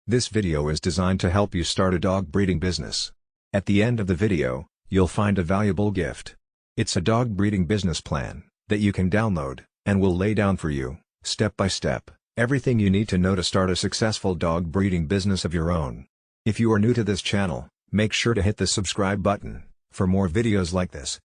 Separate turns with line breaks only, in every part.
This video is designed to help you start a dog breeding business. At the end of the video, you'll find a valuable gift. It's a dog breeding business plan that you can download, and will lay down for you, step by step, everything you need to know to start a successful dog breeding business of your own. If you are new to this channel, make sure to hit the subscribe button for more videos like this.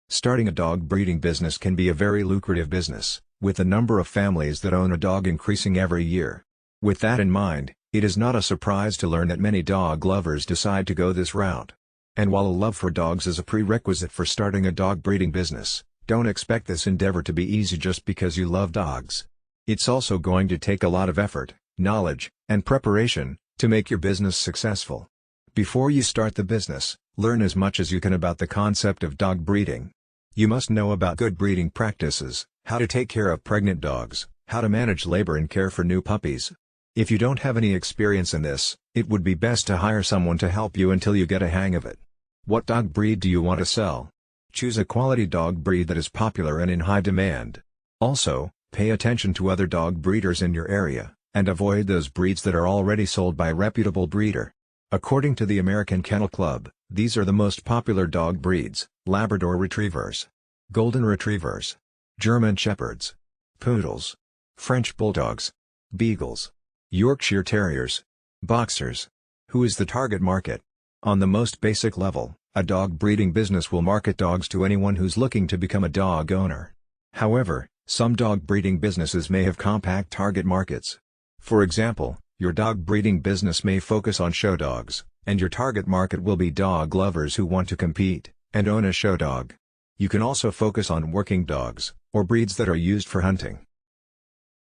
Starting a dog breeding business can be a very lucrative business, with the number of families that own a dog increasing every year. With that in mind, it is not a surprise to learn that many dog lovers decide to go this route. And while a love for dogs is a prerequisite for starting a dog breeding business, don't expect this endeavor to be easy just because you love dogs. It's also going to take a lot of effort, knowledge, and preparation to make your business successful. Before you start the business, learn as much as you can about the concept of dog breeding. You must know about good breeding practices, how to take care of pregnant dogs, how to manage labor and care for new puppies. If you don't have any experience in this, it would be best to hire someone to help you until you get a hang of it. What dog breed do you want to sell? Choose a quality dog breed that is popular and in high demand. Also, pay attention to other dog breeders in your area, and avoid those breeds that are already sold by a reputable breeder. According to the American Kennel Club, these are the most popular dog breeds: Labrador Retrievers, Golden Retrievers, German Shepherds, Poodles, French Bulldogs, Beagles, Yorkshire Terriers, Boxers. Who is the target market? On the most basic level, a dog breeding business will market dogs to anyone who's looking to become a dog owner. However, some dog breeding businesses may have compact target markets. For example, your dog breeding business may focus on show dogs, and your target market will be dog lovers who want to compete and own a show dog. You can also focus on working dogs, or breeds that are used for hunting.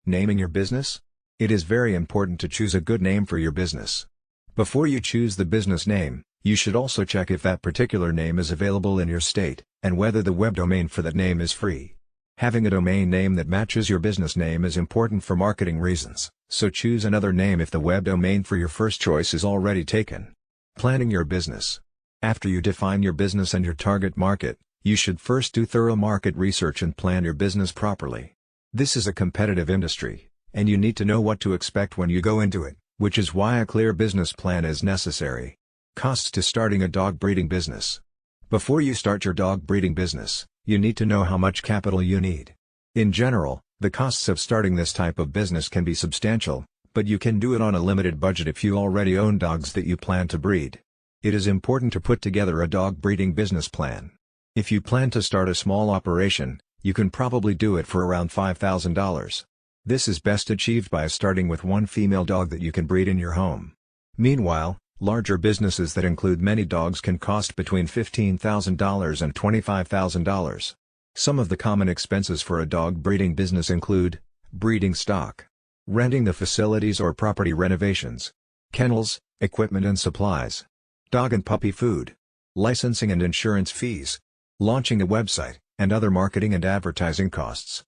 Naming your business? It is very important to choose a good name for your business. Before you choose the business name, you should also check if that particular name is available in your state, and whether the web domain for that name is free. Having a domain name that matches your business name is important for marketing reasons, so choose another name if the web domain for your first choice is already taken. Planning your business. After you define your business and your target market, you should first do thorough market research and plan your business properly. This is a competitive industry, and you need to know what to expect when you go into it, which is why a clear business plan is necessary. Costs to starting a dog breeding business. Before you start your dog breeding business, you need to know how much capital you need. In general, the costs of starting this type of business can be substantial, but you can do it on a limited budget if you already own dogs that you plan to breed. It is important to put together a dog breeding business plan. If you plan to start a small operation, you can probably do it for around $5,000. This is best achieved by starting with one female dog that you can breed in your home. Meanwhile, larger businesses that include many dogs can cost between $15,000 and $25,000. Some of the common expenses for a dog breeding business include breeding stock, renting the facilities or property renovations, kennels, equipment and supplies, dog and puppy food, licensing and insurance fees, launching a website, and other marketing and advertising costs.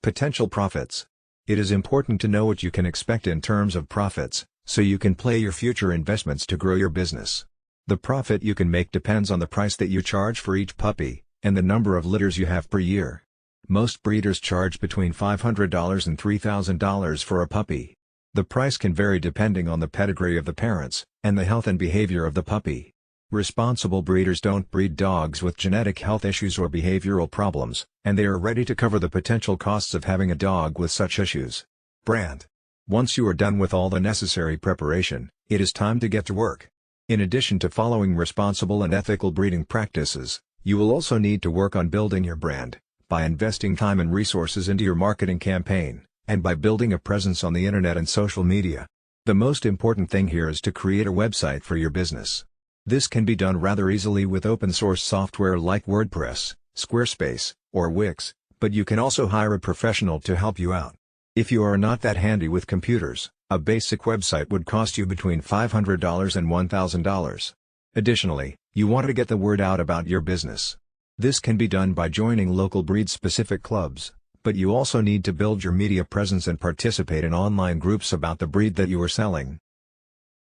Potential profits. It is important to know what you can expect in terms of profits, so you can play your future investments to grow your business. The profit you can make depends on the price that you charge for each puppy, and the number of litters you have per year. Most breeders charge between $500 and $3,000 for a puppy. The price can vary depending on the pedigree of the parents, and the health and behavior of the puppy. Responsible breeders don't breed dogs with genetic health issues or behavioral problems, and they are ready to cover the potential costs of having a dog with such issues. Brand. Once you are done with all the necessary preparation, it is time to get to work. In addition to following responsible and ethical breeding practices, you will also need to work on building your brand, by investing time and resources into your marketing campaign, and by building a presence on the internet and social media. The most important thing here is to create a website for your business. This can be done rather easily with open-source software like WordPress, Squarespace, or Wix, but you can also hire a professional to help you out. If you are not that handy with computers, a basic website would cost you between $500 and $1,000. Additionally, you want to get the word out about your business. This can be done by joining local breed-specific clubs, but you also need to build your media presence and participate in online groups about the breed that you are selling.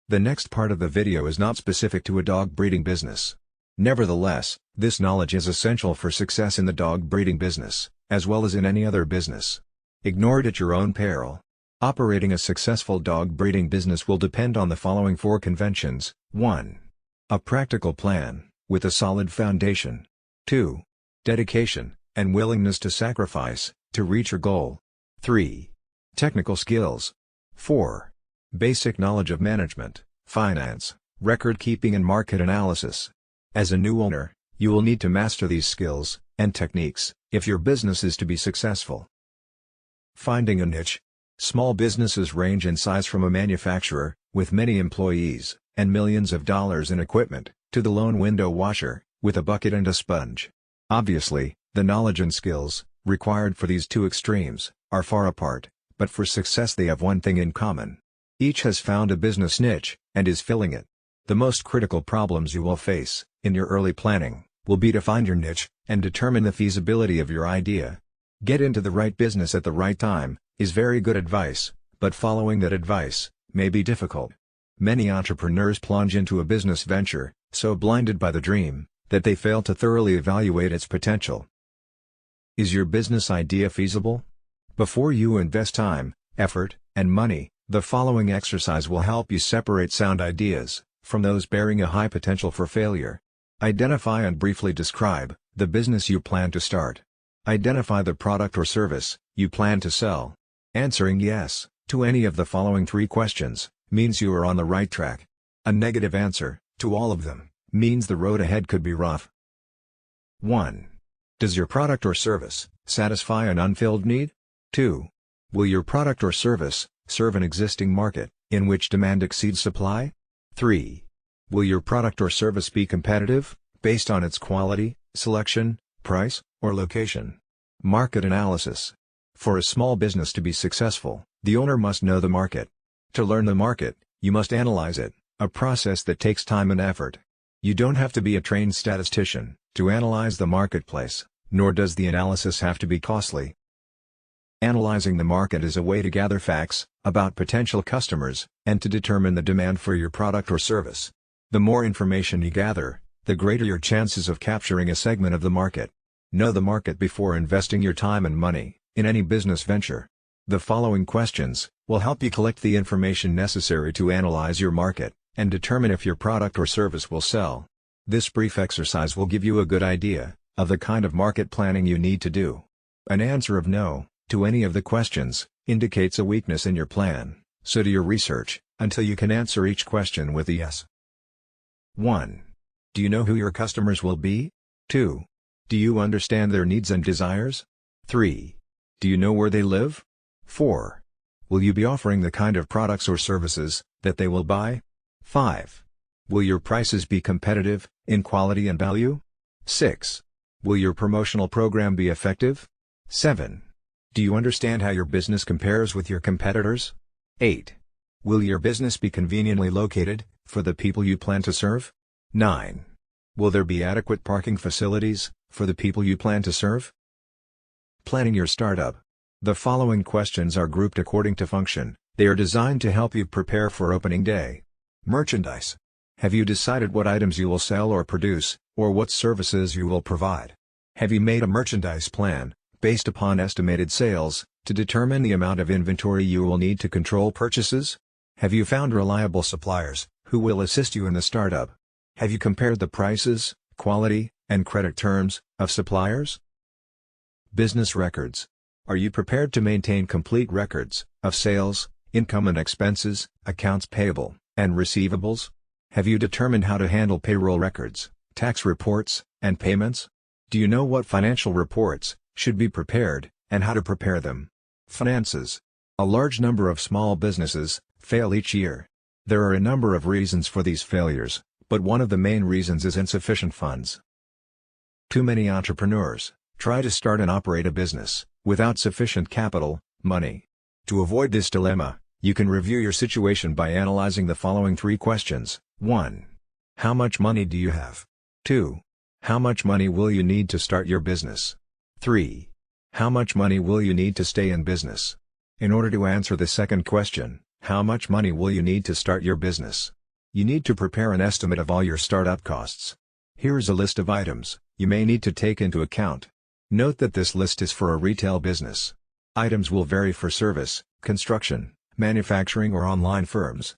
The next part of the video is not specific to a dog breeding business. Nevertheless, this knowledge is essential for success in the dog breeding business, as well as in any other business. Ignore it at your own peril. Operating a successful dog breeding business will depend on the following 4 conventions. 1. A practical plan, with a solid foundation. 2. Dedication, and willingness to sacrifice, to reach your goal. 3. Technical skills. 4. Basic knowledge of management, finance, record keeping and market analysis. As a new owner, you will need to master these skills and techniques if your business is to be successful. Finding a niche. Small businesses range in size from a manufacturer, with many employees, and millions of dollars in equipment, to the lone window washer, with a bucket and a sponge. Obviously, the knowledge and skills, required for these 2 extremes, are far apart, but for success they have one thing in common. Each has found a business niche, and is filling it. The most critical problems you will face, in your early planning, will be to find your niche, and determine the feasibility of your idea. Get into the right business at the right time, is very good advice, but following that advice may be difficult. Many entrepreneurs plunge into a business venture, so blinded by the dream, that they fail to thoroughly evaluate its potential. Is your business idea feasible? Before you invest time, effort, and money, the following exercise will help you separate sound ideas from those bearing a high potential for failure. Identify and briefly describe the business you plan to start. Identify the product or service you plan to sell. Answering yes to any of the following 3 questions means you are on the right track. A negative answer to all of them means the road ahead could be rough. 1. Does your product or service satisfy an unfilled need? 2. Will your product or service serve an existing market in which demand exceeds supply? 3. Will your product or service be competitive based on its quality, selection, price, or location? Market analysis. For a small business to be successful, the owner must know the market. To learn the market, you must analyze it, a process that takes time and effort. You don't have to be a trained statistician to analyze the marketplace, nor does the analysis have to be costly. Analyzing the market is a way to gather facts about potential customers, and to determine the demand for your product or service. The more information you gather, the greater your chances of capturing a segment of the market. Know the market before investing your time and money in any business venture. The following questions will help you collect the information necessary to analyze your market and determine if your product or service will sell. This brief exercise will give you a good idea of the kind of market planning you need to do. An answer of no to any of the questions indicates a weakness in your plan, so do your research until you can answer each question with a yes. 1. Do you know who your customers will be? 2. Do you understand their needs and desires? 3. Do you know where they live? 4. Will you be offering the kind of products or services that they will buy? 5. Will your prices be competitive in quality and value? 6. Will your promotional program be effective? 7. Do you understand how your business compares with your competitors? 8. Will your business be conveniently located for the people you plan to serve? 9. Will there be adequate parking facilities for the people you plan to serve? Planning your startup. The following questions are grouped according to function. They are designed to help you prepare for opening day. Merchandise. Have you decided what items you will sell or produce, or what services you will provide? Have you made a merchandise plan, based upon estimated sales, to determine the amount of inventory you will need to control purchases? Have you found reliable suppliers, who will assist you in the startup? Have you compared the prices, quality, and credit terms of suppliers? Business records. Are you prepared to maintain complete records of sales, income and expenses, accounts payable, and receivables? Have you determined how to handle payroll records, tax reports, and payments? Do you know what financial reports should be prepared, and how to prepare them? Finances. A large number of small businesses fail each year. There are a number of reasons for these failures, but one of the main reasons is insufficient funds. Too many entrepreneurs try to start and operate a business without sufficient capital, money. To avoid this dilemma, you can review your situation by analyzing the following 3 questions. 1. How much money do you have? 2. How much money will you need to start your business? 3. How much money will you need to stay in business? In order to answer the second question, how much money will you need to start your business? You need to prepare an estimate of all your startup costs. Here is a list of items you may need to take into account. Note that this list is for a retail business. Items will vary for service, construction, manufacturing or online firms.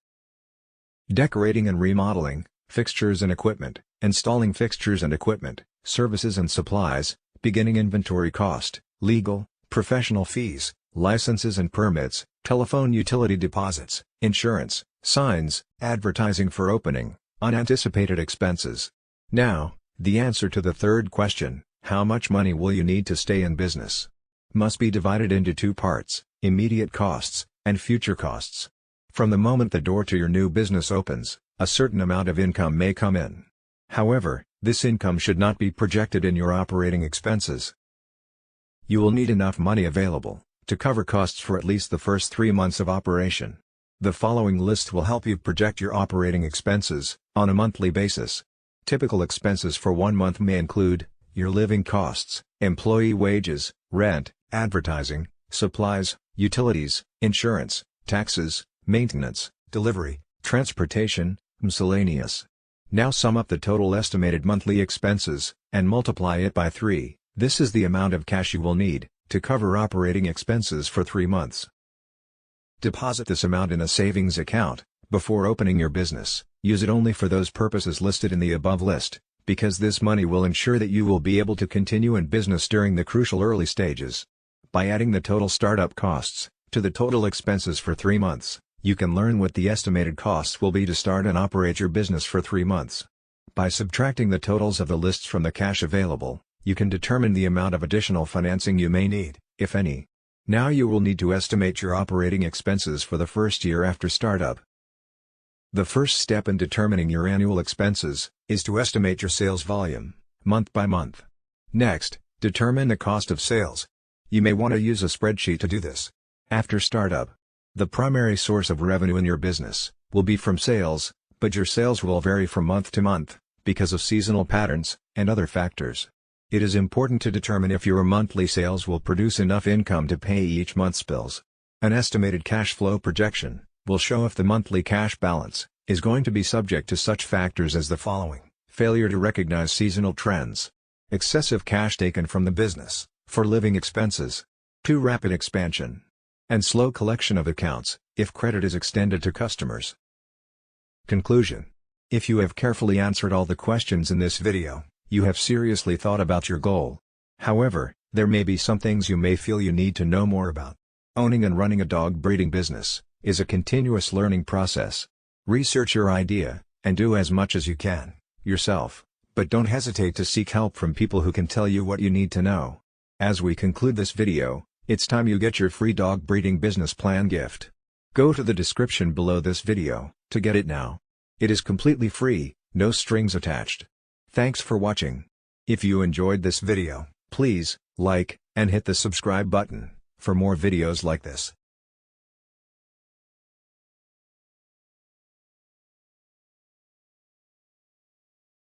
Decorating and remodeling, fixtures and equipment, installing fixtures and equipment, services and supplies, beginning inventory cost, legal, professional fees, licenses and permits, telephone utility deposits, insurance, signs, advertising for opening, unanticipated expenses. Now, the answer to the third question, how much money will you need to stay in business? Must be divided into two parts, immediate costs, and future costs. From the moment the door to your new business opens, a certain amount of income may come in. However, this income should not be projected in your operating expenses. You will need enough money available to cover costs for at least the first 3 months of operation. The following list will help you project your operating expenses on a monthly basis. Typical expenses for 1 month may include your living costs, employee wages, rent, advertising, supplies, utilities, insurance, taxes, maintenance, delivery, transportation, miscellaneous. Now sum up the total estimated monthly expenses, and multiply it by 3. This is the amount of cash you will need to cover operating expenses for 3 months. Deposit this amount in a savings account before opening your business. Use it only for those purposes listed in the above list, because this money will ensure that you will be able to continue in business during the crucial early stages. By adding the total startup costs to the total expenses for 3 months, you can learn what the estimated costs will be to start and operate your business for 3 months. By subtracting the totals of the lists from the cash available, you can determine the amount of additional financing you may need, if any. Now you will need to estimate your operating expenses for the first year after startup. The first step in determining your annual expenses is to estimate your sales volume, month by month. Next, determine the cost of sales. You may want to use a spreadsheet to do this. After startup, the primary source of revenue in your business will be from sales, but your sales will vary from month to month because of seasonal patterns and other factors. It is important to determine if your monthly sales will produce enough income to pay each month's bills. An estimated cash flow projection will show if the monthly cash balance is going to be subject to such factors as the following: failure to recognize seasonal trends, excessive cash taken from the business for living expenses, too rapid expansion, and slow collection of accounts if credit is extended to customers. Conclusion: if you have carefully answered all the questions in this video, you have seriously thought about your goal. However, there may be some things you may feel you need to know more about. Owning and running a dog breeding business is a continuous learning process. Research your idea, and do as much as you can, yourself, but don't hesitate to seek help from people who can tell you what you need to know. As we conclude this video, it's time you get your free dog breeding business plan gift. Go to the description below this video to get it now. It is completely free, no strings attached. Thanks for watching. If you enjoyed this video, please like and hit the subscribe button for more videos like this.